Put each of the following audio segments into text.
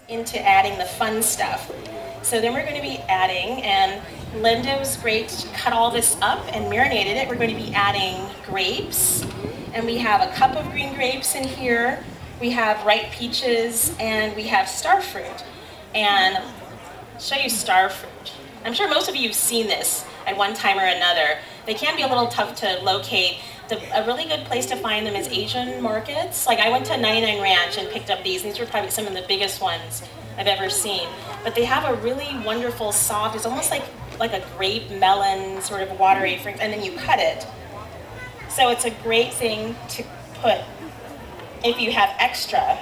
into adding the fun stuff. So then we're going to be adding, and Linda was great to cut all this up and marinated it. We're going to be adding grapes, and we have a cup of green grapes in here. We have ripe peaches, and we have star fruit. And I'll show you star fruit. I'm sure most of you have seen this at one time or another. They can be a little tough to locate. A really good place to find them is Asian markets. Like I went to 99 Ranch and picked up these. These were probably some of the biggest ones I've ever seen. But they have a really wonderful soft, it's almost like a grape melon sort of watery fruit, and then you cut it. So it's a great thing to put if you have extra.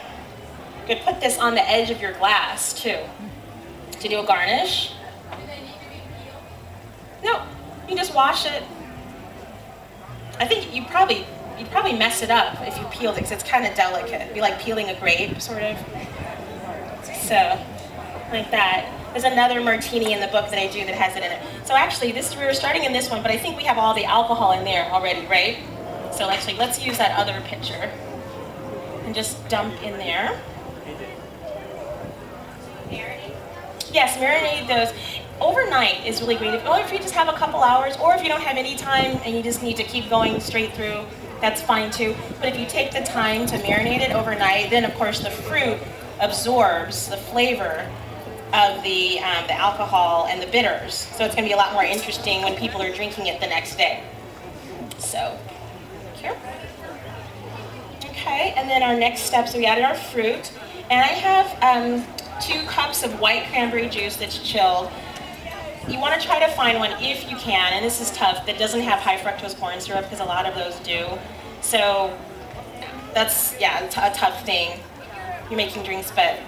You could put this on the edge of your glass too, to do a garnish. No, you just wash it. I think you'd probably mess it up if you peeled it, because it's kind of delicate. It'd be like peeling a grape, sort of. So, like that. There's another martini in the book that I do that has it in it. So actually, we were starting in this one, but I think we have all the alcohol in there already, right? So actually, let's use that other pitcher and just dump in there. Yes, marinate those. Overnight is really great. If you just have a couple hours, or if you don't have any time and you just need to keep going straight through, that's fine too. But if you take the time to marinate it overnight, then of course the fruit absorbs the flavor of the alcohol and the bitters. So it's going to be a lot more interesting when people are drinking it the next day. So, here. Okay, and then our next steps, we added our fruit. And I have 2 cups of white cranberry juice that's chilled. You want to try to find one, if you can, and this is tough, that doesn't have high fructose corn syrup, because a lot of those do. So that's, yeah, a tough thing. You're making drinks, but...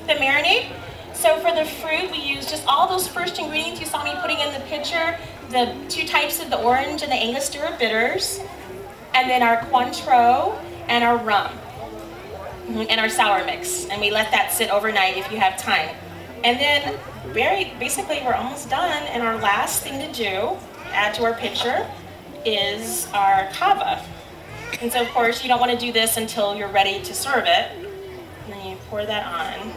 The marinade. So for the fruit, we use just all those first ingredients you saw me putting in the pitcher, the 2 types of the orange and the Angostura bitters, and then our Cointreau and our rum. And our sour mix, and we let that sit overnight if you have time. And then basically we're almost done, and our last thing to do, add to our pitcher, is our cava. And so of course you don't want to do this until you're ready to serve it. And then you pour that on.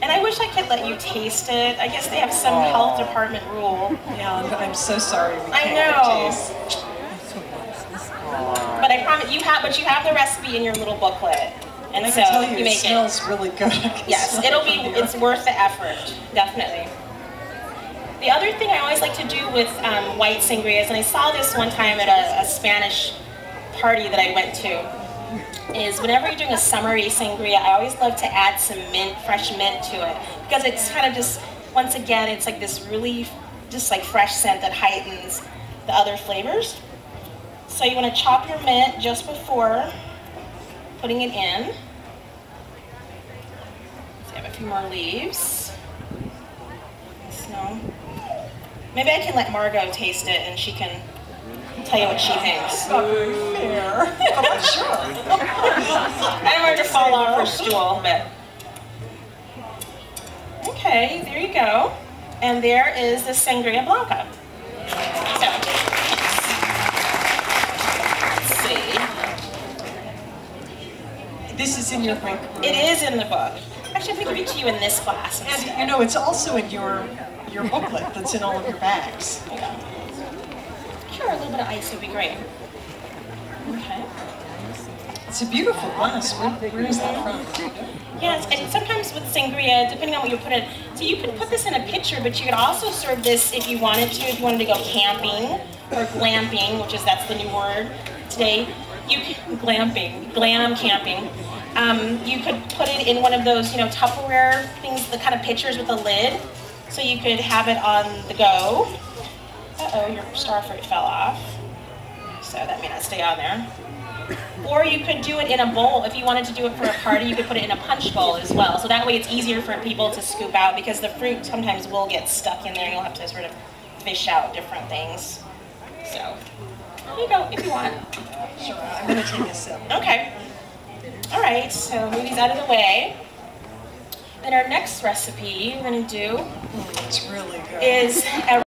And I wish I could let you taste it. I guess they have some health department rule. Yeah, I'm so sorry we can't I know. taste. But I promise you have the recipe in your little booklet. And so you make it smells really good. Yes, it's worth the effort, definitely. The other thing I always like to do with white sangrias, and I saw this one time at a Spanish party that I went to, is whenever you're doing a summery sangria, I always love to add some mint, fresh mint to it, because it's kind of just, once again, it's like this really just like fresh scent that heightens the other flavors. So you want to chop your mint just before putting it in. So I have a few more leaves. So maybe I can let Margot taste it and she can tell you what she thinks. Not very fair. Sure. I don't want her to fall off her stool, but... Okay, there you go. And there is the Sangria Blanca. So, let's see. This is in your book. It is in the book. Actually, I'm going to give it to you in this glass. And you know, it's also in your booklet that's in all of your bags. Yeah. Sure, a little bit of ice would be great. Okay. It's a beautiful glass. Where is that from? Yes, and sometimes with sangria, depending on what you put in, so you could put this in a pitcher, but you could also serve this if you wanted to go camping or glamping, that's the new word today. Glam camping. You could put it in one of those, Tupperware things, the kind of pitchers with a lid, so you could have it on the go. Uh-oh, your starfruit fell off, so that may not stay on there. Or you could do it in a bowl. If you wanted to do it for a party, you could put it in a punch bowl as well. So that way it's easier for people to scoop out, because the fruit sometimes will get stuck in there and you'll have to sort of fish out different things. So, there you go, if you want. Sure, I'm going to take a sip. Okay. All right, so move these out of the way. Then our next recipe we're going to do it's really good. is a